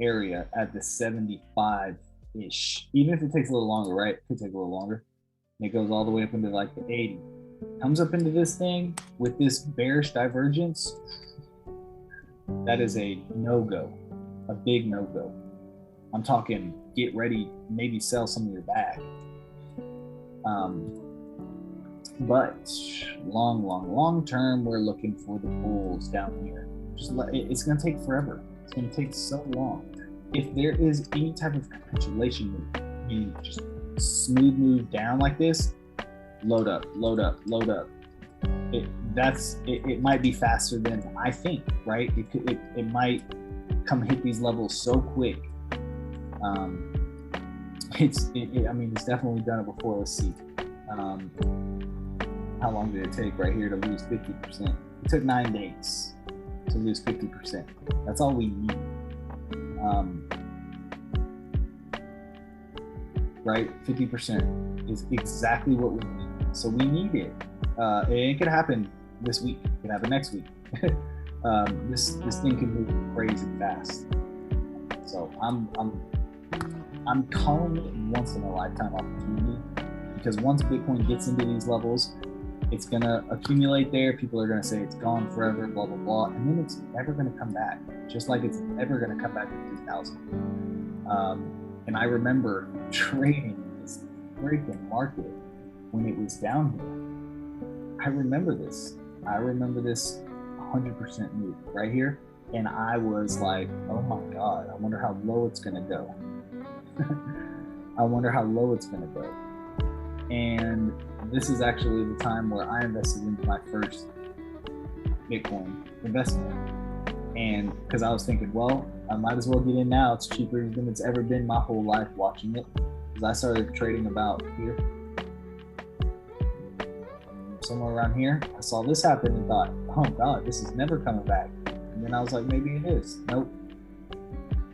area at the 75-ish, even if it takes a little longer, right? It could take a little longer. And it goes all the way up into like the 80. Comes up into this thing with this bearish divergence, that is a no-go, a big no-go. I'm talking get ready, maybe sell some of your bag. But long term, we're looking for the bulls down here. It's going to take forever. It's going to take so long. If there is any type of capitulation move, meaning just smooth move down like this, load up. It might be faster than I think, right? It might come hit these levels so quick. It's definitely done it before. Let's see. How long did it take right here to lose 50%? It took 9 days to lose 50%. That's all we need. Right? 50% is exactly what we need. So we need it. It could happen this week. It could happen next week. This thing can move crazy fast. So I'm calling it once in a lifetime opportunity, because once Bitcoin gets into these levels, it's gonna accumulate there. People are gonna say it's gone forever, blah blah blah, and then it's never gonna come back. Just like it's never gonna come back in 2000. And I remember trading this freaking market when it was down here. I remember this 100% move right here, and I was like, oh my god, I wonder how low it's gonna go. And this is actually the time where I invested into my first Bitcoin investment. And because I was thinking, well, I might as well get in now. It's cheaper than it's ever been my whole life watching it. Because I started trading about here. Somewhere around here, I saw this happen and thought, oh God, this is never coming back. And then I was like, maybe it is. Nope.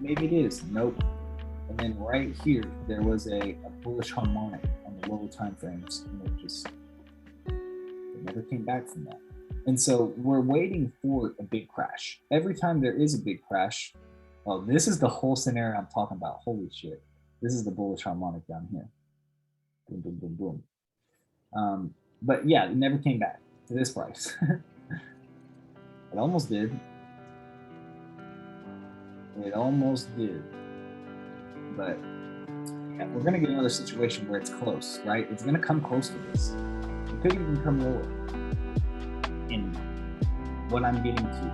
Maybe it is. Nope. And then right here, there was a bullish harmonic on the lower time frames. And it never came back from that. And so we're waiting for a big crash. Every time there is a big crash, oh, this is the whole scenario I'm talking about. Holy shit. This is the bullish harmonic down here. Boom, boom, boom, boom. But yeah, it never came back to this price. It almost did. But yeah, we're going to get another situation where it's close, right? It's going to come close to this. It could even come lower. And what I'm getting to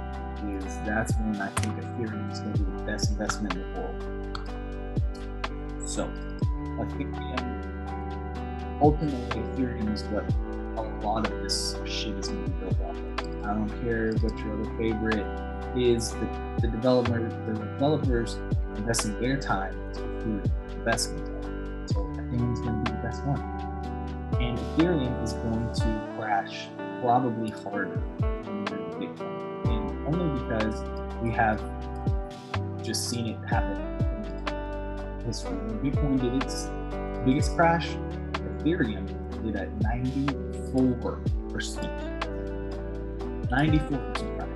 is that's when I think Ethereum is going to be the best investment in the world. So, Ethereum, ultimately Ethereum is what a lot of this shit is going to be built off of. I don't care what your other favorite is, the developers investing their time to Ethereum, the best one. So Ethereum is going to be the best one. And Ethereum is going to crash probably harder than Bitcoin. And only because we have just seen it happen in history. When Bitcoin did its biggest crash, Ethereum did a 94%. 94% crash.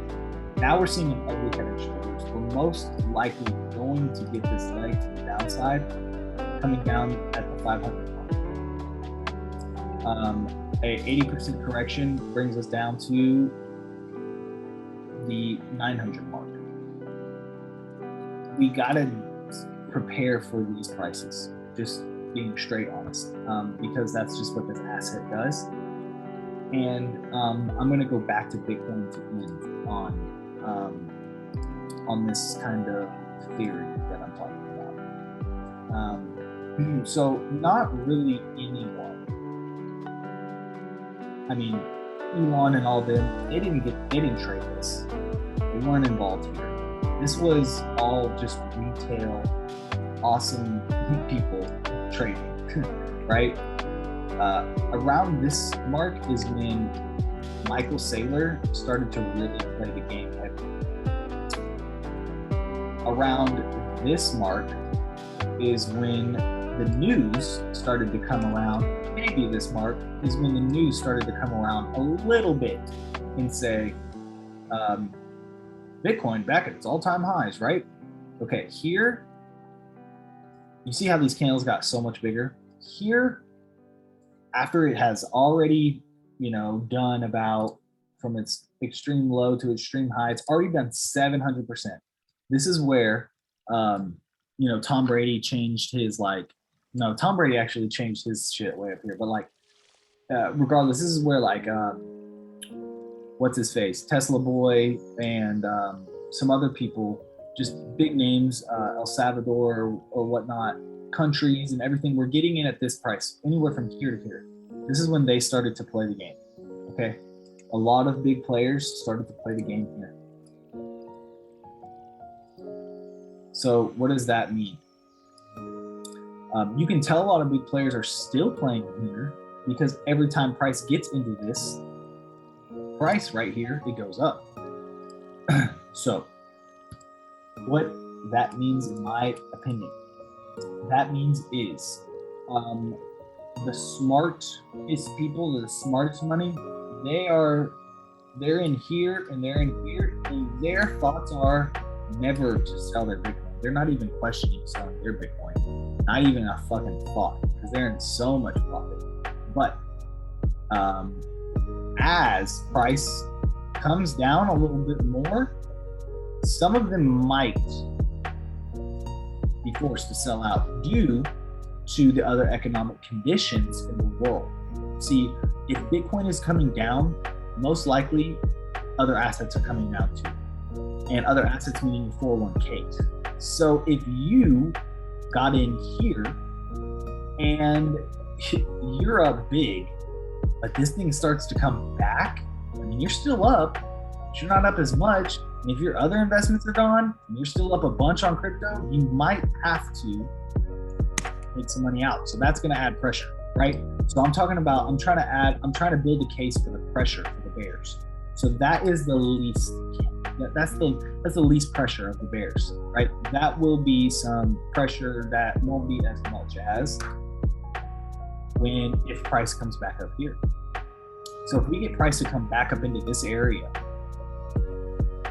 Now we're seeing an ugly head and shoulders. We're most likely going to get this leg to the downside coming down at the 500 mark. A 80% correction brings us down to the 900 mark. We gotta prepare for these prices, just being straight honest, because that's just what this asset does. And I'm gonna go back to Bitcoin to end on this kind of theory that I'm talking about. So not really anyone. I mean, Elon and all them, they didn't trade this. They weren't involved here. This was all just retail, awesome people trading, right? Around this mark is when Michael Saylor started to really play the game heavy. Around this mark is when the news started to come around. Maybe this mark is when the news started to come around a little bit and say, Bitcoin back at its all-time highs, right? Okay, here, you see how these candles got so much bigger? Here, after it has already, done about from its extreme low to extreme high, it's already done 700%. This is where, Tom Brady changed his Tom Brady actually changed his shit way up here, but regardless, this is where what's his face, Tesla Boy, and some other people, just big names, El Salvador or whatnot, countries and everything, were getting in at this price, anywhere from here to here. This is when they started to play the game. Okay, a lot of big players started to play the game here. So what does that mean? You can tell a lot of big players are still playing here because every time price gets into this price right here, it goes up. So what that means, in my opinion, that means is the smartest people, the smartest money, they're in here and they're in here, and their thoughts are never to sell their Bitcoin. They're not even questioning selling their Bitcoin. Not even a fucking thought, because they're in so much profit. But as price comes down a little bit more, some of them might be forced to sell out due to the other economic conditions in the world. See, if Bitcoin is coming down, most likely other assets are coming down too. And other assets meaning your 401ks. So if you got in here and you're up big, but this thing starts to come back, I mean, you're still up, but you're not up as much. And if your other investments are gone and you're still up a bunch on crypto, you might have to take some money out. So that's going to add pressure, right? So I'm trying to build a case for the pressure for the bears. So that is the least, that's the least pressure of the bears, right? That will be some pressure that won't be as much as if price comes back up here. So if we get price to come back up into this area,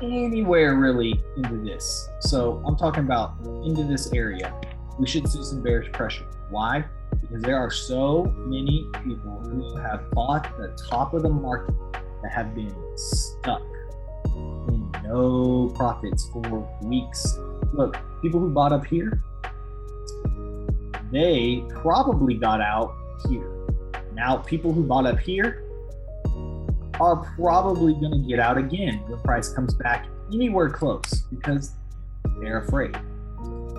anywhere really into this, so I'm talking about into this area, we should see some bearish pressure. Why? Because there are so many people who have bought the top of the market that have been stuck in no profits for weeks. Look, people who bought up here, they probably got out here. Now, people who bought up here are probably going to get out again when price comes back anywhere close because they're afraid.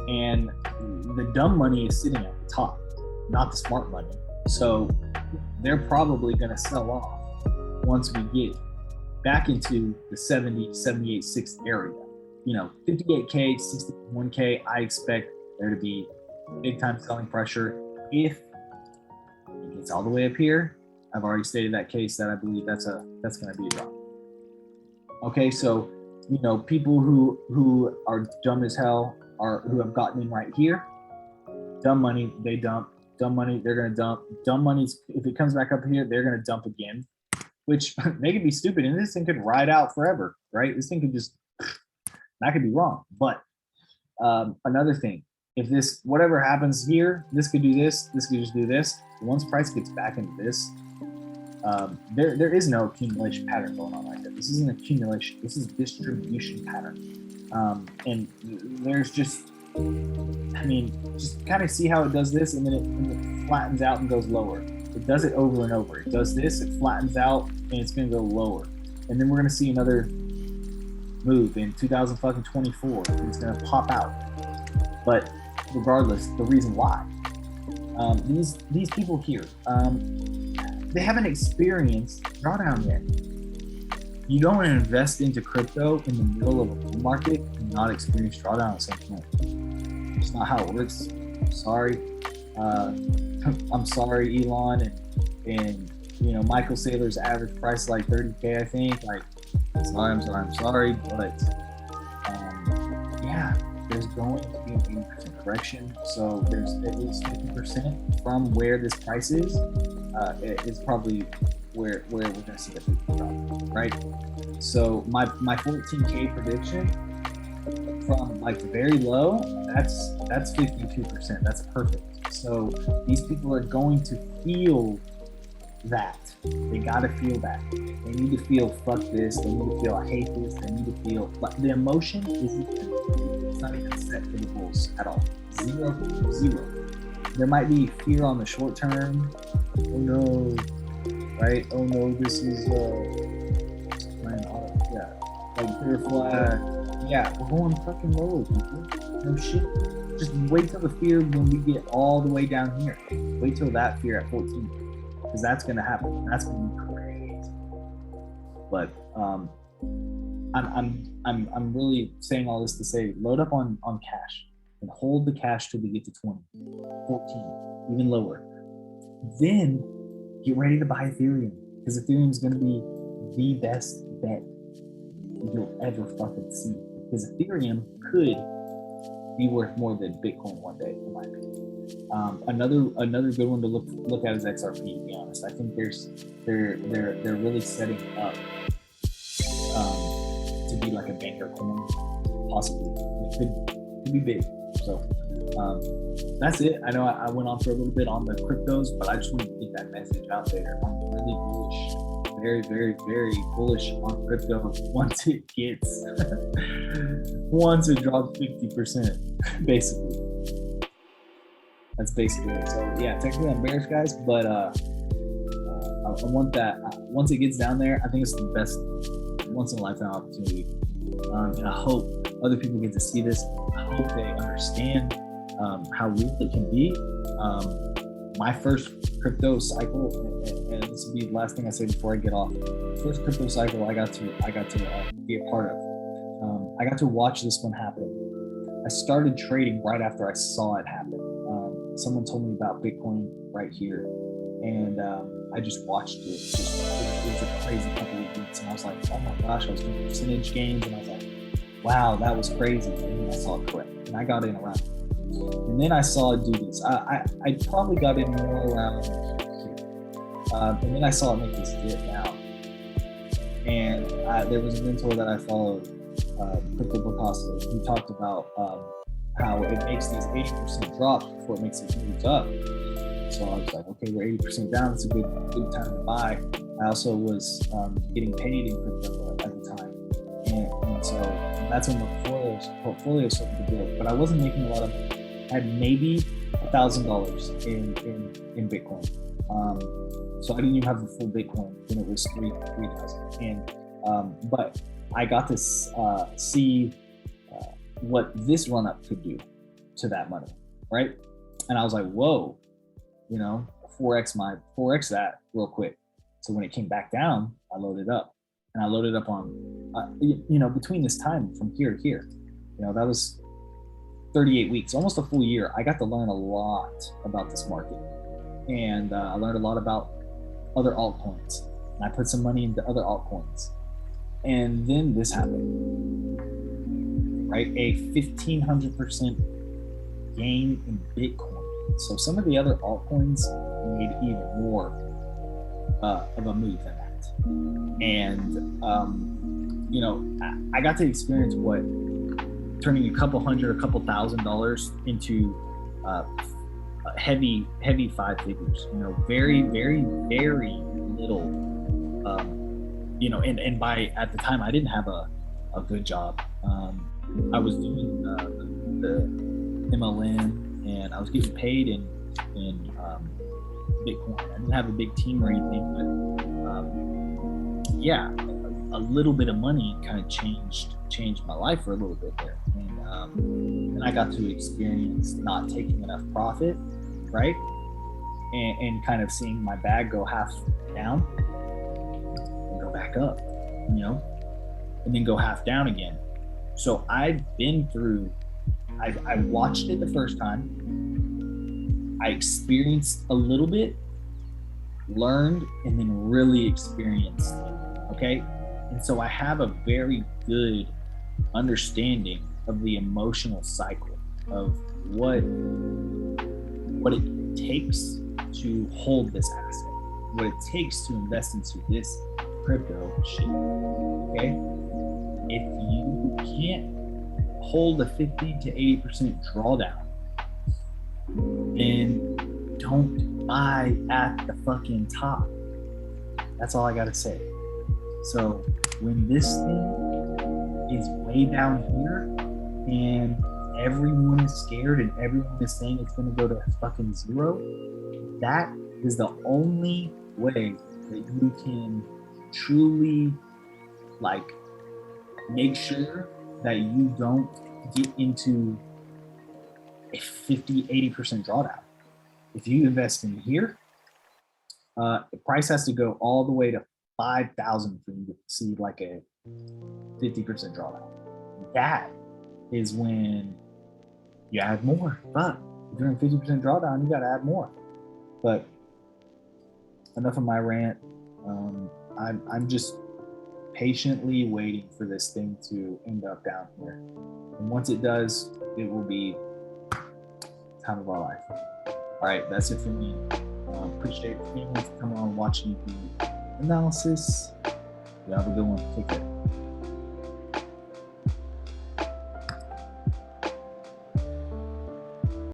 And the dumb money is sitting at the top, not the smart money. So they're probably going to sell off once we get back into the 70, 78, 6 area. 58K, 61K, I expect there to be big time selling pressure. If it gets all the way up here, I've already stated that case that I believe that's going to be a drop. Okay, so people who are dumb as hell who have gotten in right here, dumb money, they dump. Dumb money, they're going to dump. Dumb money, if it comes back up here, they're going to dump again. which they could be stupid, and this thing could ride out forever, right? This thing could just, that could be wrong. But another thing, if this, whatever happens here, this could do this could just do this. Once price gets back into this, there is no accumulation pattern going on right there. This isn't accumulation, this is distribution pattern. And there's just, I mean, just kind of see how it does this, and then it flattens out and goes lower. It does it over and over. It does this, it flattens out, and it's going to go lower. And then we're going to see another move in 2024, and it's going to pop out. But regardless, the reason why, these people here, they haven't experienced drawdown yet. You don't invest into crypto in the middle of a bull market and not experience drawdown at some point. It's not how it works. Sorry. I'm sorry, Elon, and you know, Michael Saylor's average price is like 30K, I think. Like, I'm sorry, but yeah, there's going to be an 80% correction. So there's at least 50% from where this price is. It's probably where we're going to see the big drop, right? So my 14K prediction from like very low, that's 52%. That's perfect. So these people are going to feel that. They got to feel that. They need to feel fuck this. They need to feel I hate this. They need to feel, but the emotion isn't, it's not even set for the bulls at all. Zero. There might be fear on the short term. Oh no, right? Oh no, this is like clear flag. Yeah, we're going fucking low, people. No shit. Just wait till the fear when we get all the way down here. Wait till that fear at 14, because that's gonna happen. That's gonna be crazy. But I'm really saying all this to say, load up on cash and hold the cash till we get to 20, 14, even lower. Then get ready to buy Ethereum, because Ethereum is gonna be the best bet you'll ever fucking see. Because Ethereum could be worth more than Bitcoin one day, in my opinion. Another good one to look at is XRP. To be honest, I think they're really setting up to be like a banker coin, possibly. It could be big. So that's it. I know I went on for a little bit on the cryptos, but I just wanted to get that message out there. I'm really bullish. Very, very, very bullish on crypto once it drops 50%, basically. That's basically it. So yeah, technically I'm bearish, guys, but I want that. Once it gets down there, I think it's the best once in a lifetime opportunity. And I hope other people get to see this. I hope they understand how real it can be. My first crypto cycle, and this will be the last thing I say before I get off. First crypto cycle I got to be a part of. I got to watch this one happen. I started trading right after I saw it happen. Someone told me about Bitcoin right here, and I just watched it. It was a crazy couple of weeks, and I was like, oh my gosh, I was doing percentage gains, and I was like, wow, that was crazy. And then I saw it correct, and I got in around. And then I saw it do this. I probably got in more around here. And then I saw it make this dip down. And there was a mentor that I followed, Crypto Picasso. He talked about how it makes these 80% drops before it makes these moves up. So I was like, okay, we're 80% down. It's a good time to buy. I also was getting paid in crypto at the time. And so that's when the portfolio started to build. But I wasn't making a lot of money. I had maybe $1,000 in Bitcoin. So I didn't even have the full Bitcoin when it was 3,000. And but I got to see what this run up could do to that money, right? And I was like, whoa, you know, 4x that real quick. So when it came back down, I loaded up, and I loaded up on, you know, between this time from here to here, you know, that was 38 weeks, almost a full year. I got to learn a lot about this market, and I learned a lot about other altcoins, and I put some money into other altcoins, and then this happened, right? A 1,500% gain in Bitcoin. So some of the other altcoins made even more of a move than that. And, you know, I got to experience what turning a couple $1,000 into heavy five figures, you know, very, very, very little, you know, and by, at the time, I didn't have a good job. I was doing the MLM, and I was getting paid in Bitcoin. I didn't have a big team or anything, but yeah, a little bit of money kind of changed my life for a little bit there. And I got to experience not taking enough profit, right? And kind of seeing my bag go half down and go back up, you know, and then go half down again. So I've been through, I watched it the first time, I experienced a little bit, learned, and then really experienced it, okay? And so I have a very good understanding of the emotional cycle of what it takes to hold this asset, what it takes to invest into this crypto shit, okay? If you can't hold a 50 to 80% drawdown, then don't buy at the fucking top. That's all I gotta say. So when this thing is way down here and everyone is scared and everyone is saying it's gonna go to fucking zero, that is the only way that you can truly, like, make sure that you don't get into a 50, 80% drawdown. If you invest in here, the price has to go all the way to 5,000 for you to see like a 50% drawdown. That is when you add more. But if you're in 50% drawdown, you got to add more. But enough of my rant. I'm just patiently waiting for this thing to end up down here. And once it does, it will be time of our life. All right, that's it for me. Appreciate you coming on, watching the analysis. You have a good one. Take care.